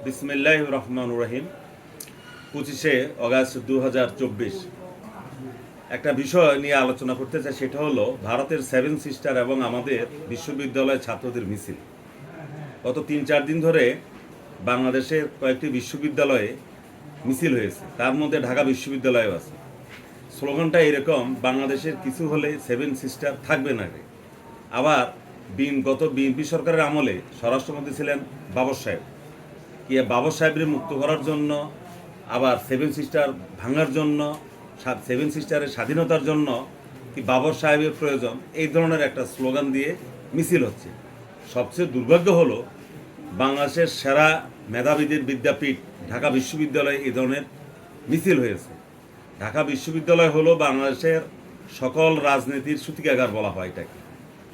বিসমিল্লাহির রহমানির রহিম। 25শে অগাস্ট 2024 একটা বিষয় নিয়ে আলোচনা করতে চাই, সেটা হলো ভারতের সেভেন সিস্টার এবং আমাদের বিশ্ববিদ্যালয়ের ছাত্রদের মিছিল। গত 3-4 দিন ধরে বাংলাদেশের কয়েকটি বিশ্ববিদ্যালয়ে মিছিল হয়েছে, তার মধ্যে ঢাকা বিশ্ববিদ্যালয়ও আছে। স্লোগানটা এরকম: বাংলাদেশের কিছু হলে সেভেন সিস্টার থাকবে না রে। আবার গত বিএনপি সরকারের আমলে স্বরাষ্ট্রমন্ত্রী ছিলেন বাবর সাহেব। বাবর সাহেবের মুক্ত করার জন্য, আবার সেভেন সিস্টার ভাঙার জন্য, সেভেন সিস্টারের স্বাধীনতার জন্য কি বাবর সাহেবের প্রয়োজন, এই ধরনের একটা স্লোগান দিয়ে মিছিল হচ্ছে। সবচেয়ে দুর্ভাগ্য হলো বাংলাদেশের সেরা মেধাবীদের বিদ্যাপীঠ ঢাকা বিশ্ববিদ্যালয়ে এই ধরনের মিছিল হয়েছে। ঢাকা বিশ্ববিদ্যালয় হলো বাংলাদেশের সকল রাজনীতির সূতিকাগার বলা হয়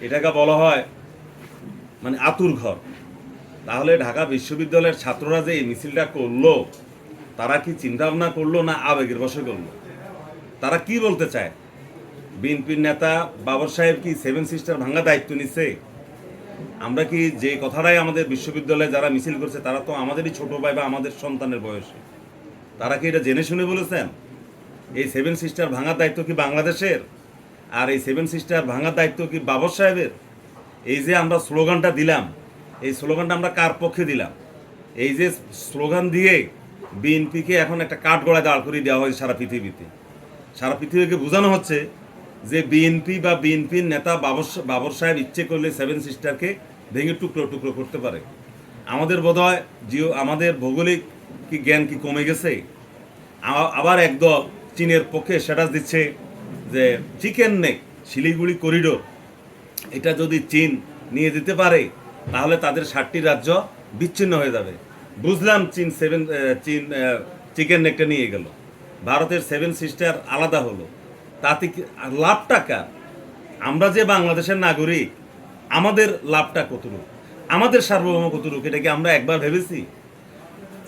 এটাকে বলা হয় মানে আতুর ঘর। তাহলে ঢাকা বিশ্ববিদ্যালয়ের ছাত্ররা যে এই মিছিলটা করলো, তারা কি চিন্তা ভাবনা করলো না আবেগের বশে করলো? তারা কি বলতে চায়? বিএনপির নেতা বাবর সাহেব কি সেভেন সিস্টার ভাঙা দায়িত্ব নিচ্ছে? আমরা কি যে কথাটাই আমাদের বিশ্ববিদ্যালয়ে যারা মিছিল করছে তারা তো আমাদেরই ছোট ভাই বা আমাদের সন্তানের বয়সে, তারা কি এটা জেনে শুনে বলেছেন? এই সেভেন সিস্টার ভাঙার দায়িত্ব কি বাংলাদেশের? আর এই সেভেন সিস্টার ভাঙার দায়িত্ব কি বাবর সাহেবের? এই যে আমরা স্লোগানটা দিলাম, এই স্লোগানটা আমরা কার পক্ষে দিলাম? এই যে স্লোগান দিয়ে বিএনপিকে এখন একটা কাঠগড়ায় দাঁড় করিয়ে দেওয়া হয়েছে সারা পৃথিবীকে বোঝানো হচ্ছে যে বিএনপি বা বিএনপির নেতা বাবর সাহেব ইচ্ছে করলে সেভেন সিস্টারকে ভেঙে টুকরো টুকরো করতে পারে। আমাদের বোধহয় আমাদের ভৌগোলিক কি জ্ঞান কি কমে গেছে? আবার একদল চীনের পক্ষে স্ট্যাটাস দিচ্ছে যে চিকেন নেক শিলিগুড়ি করিডোর, এটা যদি চীন নিয়ে দিতে পারে তাহলে তাদের 7টি রাজ্য বিচ্ছিন্ন হয়ে যাবে। বুঝলাম চীন চিকেন নেকটা নিয়ে গেল, ভারতের সেভেন সিস্টার আলাদা হলো, তাতে লাভ টাকা। আমরা যে বাংলাদেশের নাগরিক, আমাদের লাভটা কতটুকু, আমাদের সার্বভৌম কতটুকু, এটা কি আমরা একবার ভেবেছি?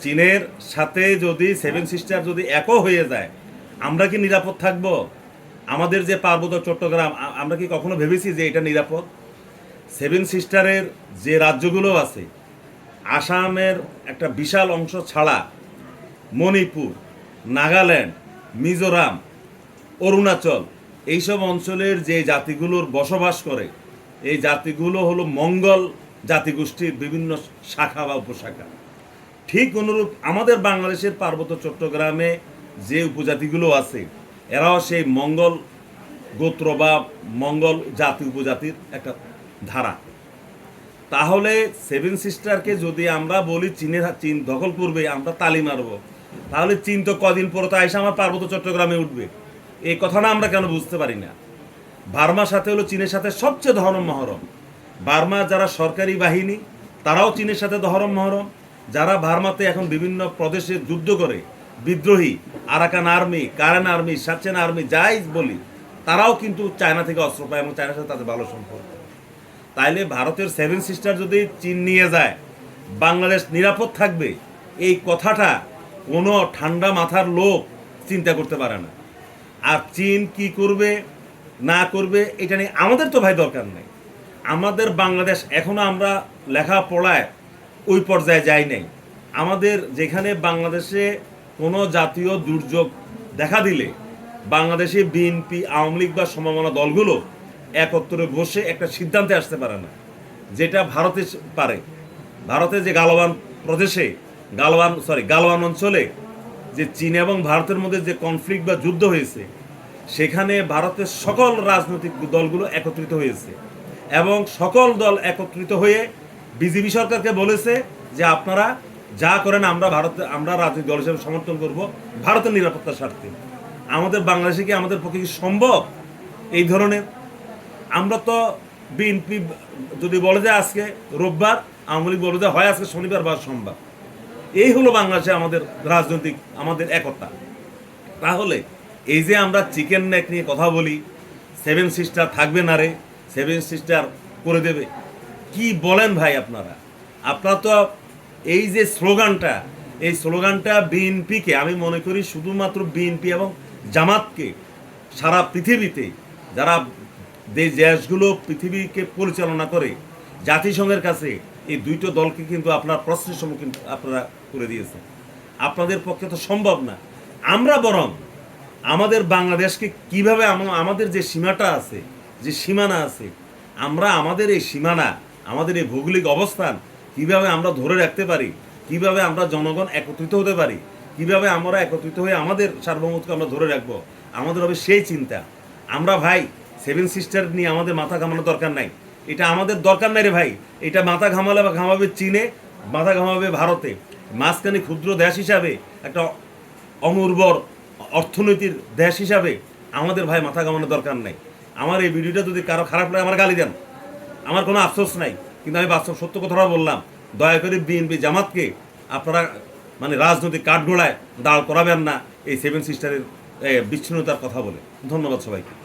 চীনের সাথে যদি সেভেন সিস্টার যদি একও হয়ে যায়, আমরা কি নিরাপদ থাকবো? আমাদের যে পার্বত্য চট্টগ্রাম, আমরা কি কখনো ভেবেছি যে এটা নিরাপদ? সেভেন সিস্টারের যে রাজ্যগুলো আছে, আসামের একটা বিশাল অংশ ছাড়া মণিপুর, নাগাল্যান্ড, মিজোরাম, অরুণাচল, এইসব অঞ্চলের যে জাতিগুলোর বসবাস করে, এই জাতিগুলো হলো মঙ্গল জাতিগোষ্ঠীর বিভিন্ন শাখা বা উপশাখা। ঠিক অনুরূপ আমাদের বাংলাদেশের পার্বত্য চট্টগ্রামে যে উপজাতিগুলো আছে, এরাও সেই মঙ্গল গোত্র বা মঙ্গল জাতি উপজাতির একটা ধারা। তাহলে সেভেন সিস্টারকে যদি আমরা বলি চীন দখল করবে, আমরা তালি মারব, তাহলে চীন তো কদিন পরে তো আইসা আমার পার্বত্য চট্টগ্রামে উঠবে। এই কথাটা আমরা কেন বুঝতে পারি না? বার্মার সাথে হলো চীনের সাথে সবচেয়ে ধরম মহরম। বার্মার যারা সরকারি বাহিনী, তারাও চীনের সাথে ধরম মহরম। যারা বার্মাতে এখন বিভিন্ন প্রদেশে যুদ্ধ করে, বিদ্রোহী Arakan army, Karen army, Kachin army, যাই বলি, তারাও কিন্তু চায়না থেকে অস্ত্র পায় এবং চায়নার সাথে তাদের ভালো সম্পর্ক। তাইলে ভারতের সেভেন সিস্টার যদি চীন নিয়ে যায়, বাংলাদেশ নিরাপদ থাকবে, এই কথাটা কোনো ঠান্ডা মাথার লোক চিন্তা করতে পারে না। আর চীন কি করবে না করবে এটা নিয়ে আমাদের তো ভাই দরকার নেই। আমাদের বাংলাদেশ এখনো আমরা লেখাপড়ায় ওই পর্যায়ে যাই নাই। আমাদের যেখানে বাংলাদেশে কোনো জাতীয় দুর্যোগ দেখা দিলে বাংলাদেশে বিএনপি, আওয়ামী লীগ বা সমমনা দলগুলো একত্রে বসে একটা সিদ্ধান্তে আসতে পারে না, যেটা ভারতে পারে। ভারতে যে গালওয়ান প্রদেশে গালওয়ান অঞ্চলে যে চীন এবং ভারতের মধ্যে যে কনফ্লিক্ট বা যুদ্ধ হয়েছে, সেখানে ভারতের সকল রাজনৈতিক দলগুলো একত্রিত হয়েছে এবং সকল দল একত্রিত হয়ে বিজেপি সরকারকে বলেছে যে আপনারা যা করেন আমরা রাজনৈতিক দল হিসেবে সমর্থন করব ভারতের নিরাপত্তার স্বার্থে। আমাদের বাংলাদেশে কি আমাদের পক্ষে কি সম্ভব এই ধরনের? আমরা তো বিএনপি যদি বলে যে আজকে রোববার, আওয়ামী লীগ বলে যে হয় আজকে শনিবার বা সোমবার, এই হলো বাংলাদেশে আমাদের রাজনৈতিক আমাদের একতা। তাহলে এই যে আমরা চিকেন নেক নিয়ে কথা বলি, সেভেন সিস্টার থাকবে না রে, সেভেন সিস্টার করে দেবে, কি বলেন ভাই আপনারা? আপনারা তো এই যে এই স্লোগানটা বিএনপিকে, আমি মনে করি শুধুমাত্র বিএনপি এবং জামাতকে, সারা পৃথিবীতে যারা দেশগুলো পৃথিবীকে পরিচালনা করে, জাতিসংঘের কাছে এই দুইটো দলকে কিন্তু আপনার প্রশ্নের সম্মুখীন আপনারা করে দিয়েছেন। আপনাদের পক্ষে তো সম্ভব না। আমরা বরং আমাদের বাংলাদেশকে কিভাবে আমাদের যে সীমাটা আছে, যে সীমানা আছে, আমরা আমাদের এই সীমানা, আমাদের এই ভৌগোলিক অবস্থান কিভাবে আমরা ধরে রাখতে পারি, কিভাবে আমরা জনগণ একত্রিত হতে পারি, কিভাবে আমরা একত্রিত হয়ে আমাদের সার্বভৌমত্বকে আমরা ধরে রাখবো, আমাদের হবে সেই চিন্তা। আমরা ভাই সেভেন সিস্টার নিয়ে আমাদের মাথা ঘামানোর দরকার নাই। এটা আমাদের দরকার নাই রে ভাই। এটা মাথা ঘামালে বা ঘামাবে চীনে, মাথা ঘামাবে ভারতে। মাঝখানে ক্ষুদ্র দেশ হিসাবে, একটা অনুর্বর অর্থনীতির দেশ হিসাবে আমাদের ভাই মাথা ঘামানোর দরকার নাই। আমার এই ভিডিওটা যদি কারো খারাপ লাগে আমার গালি দেন, আমার কোনো আফসোস নাই, কিন্তু আমি বাস্তব সত্য কথাটা বললাম। দয়া করে বিএনপি জামাতকে আপনারা মানে রাজনৈতিক কাঠগোড়ায় দাঁড় করাবেন না এই সেভেন সিস্টারের বিচ্ছিন্নতার কথা বলে। ধন্যবাদ সবাইকে।